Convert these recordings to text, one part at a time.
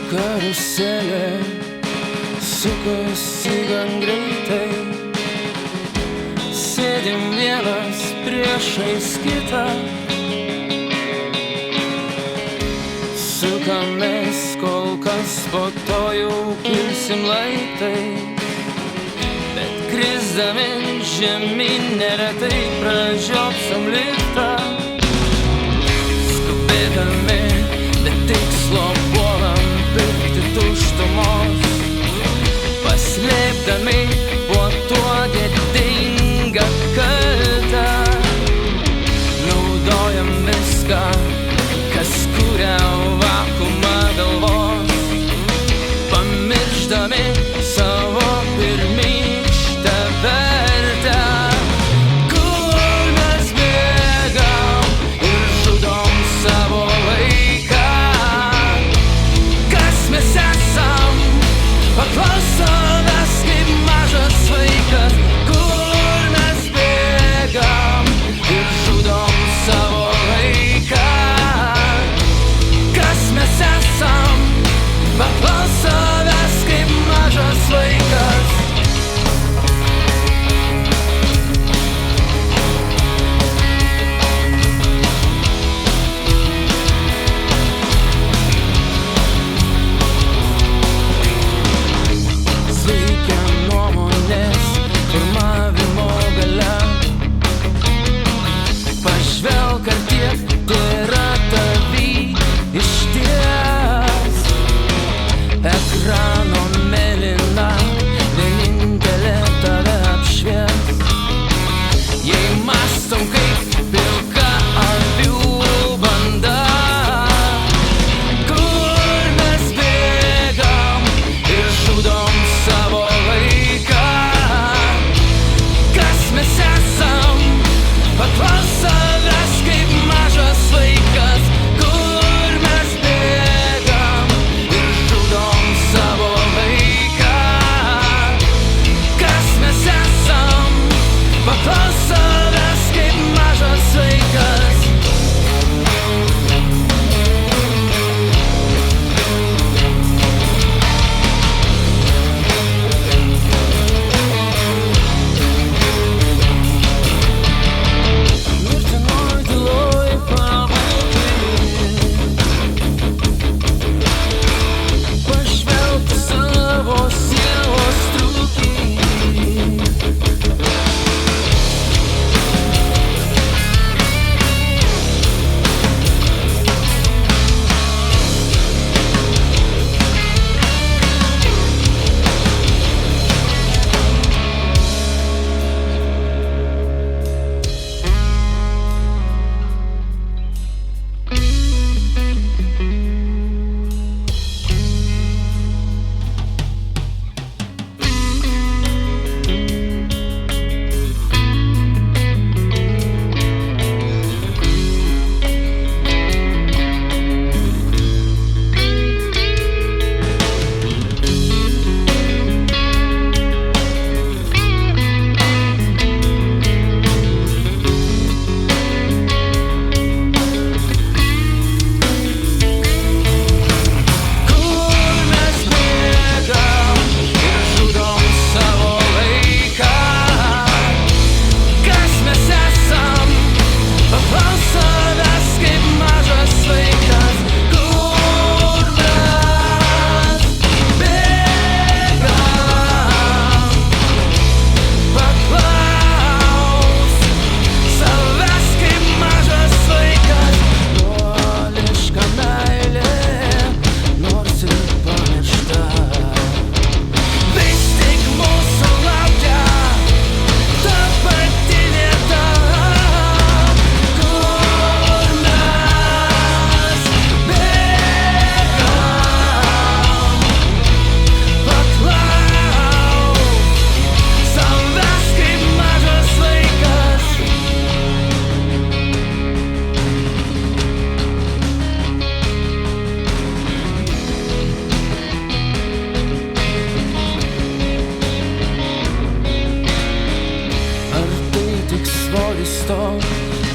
karuselė sukasi gan greitai. Sėdim vienas priešais kitą, sukamės kol kas, po to jau kilsim laiptai, bet krisdami žemyn neretai pražiopsam liftą. Skubėdami be tikslo puolam pirkti tuštumos, paslėpdami po tuo gėdingą kaltę. Naudojam viską, kas kuria vakuumą galvos, pamiršdami savo pirmykštę vertę. Kur mes bėgam ir žudom savo laiką? Kas mes esam? Paklaus savęs kaip mažas vaikas. Kur mes bėgam ir žudom savo laiką? Kas mes esam? Paklaus savęs kaip mažas vaikas. Veikia nuomonės formavimo galia. Pažvelk, ar tiek yra tavy išties. Ekrano mėlyna vienintelė tave apšvies. Jei mąstom kaip pilka avių banda, kur mes bėgam ir žudom savo laiką? Kas mes esam? Paklaus savęs kaip mažas vaikas. Kur mes bėgam ir žudom savo laiką? Kas mes esam? Paklaus savęs kaip mažas vaikas. Mirtinoj tyloj pabūti, pažvelgti savo sielos trūkį.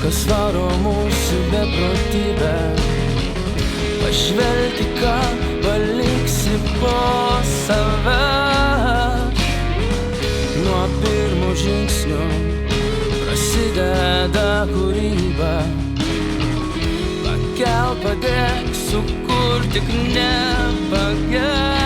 kas varo mūsų beprotybę. Pažvelk, ką paliks po savęs. Nuo pirmo žingsnio prasideda kūryba. Pakelk, padėk, sukur tik nepagerk.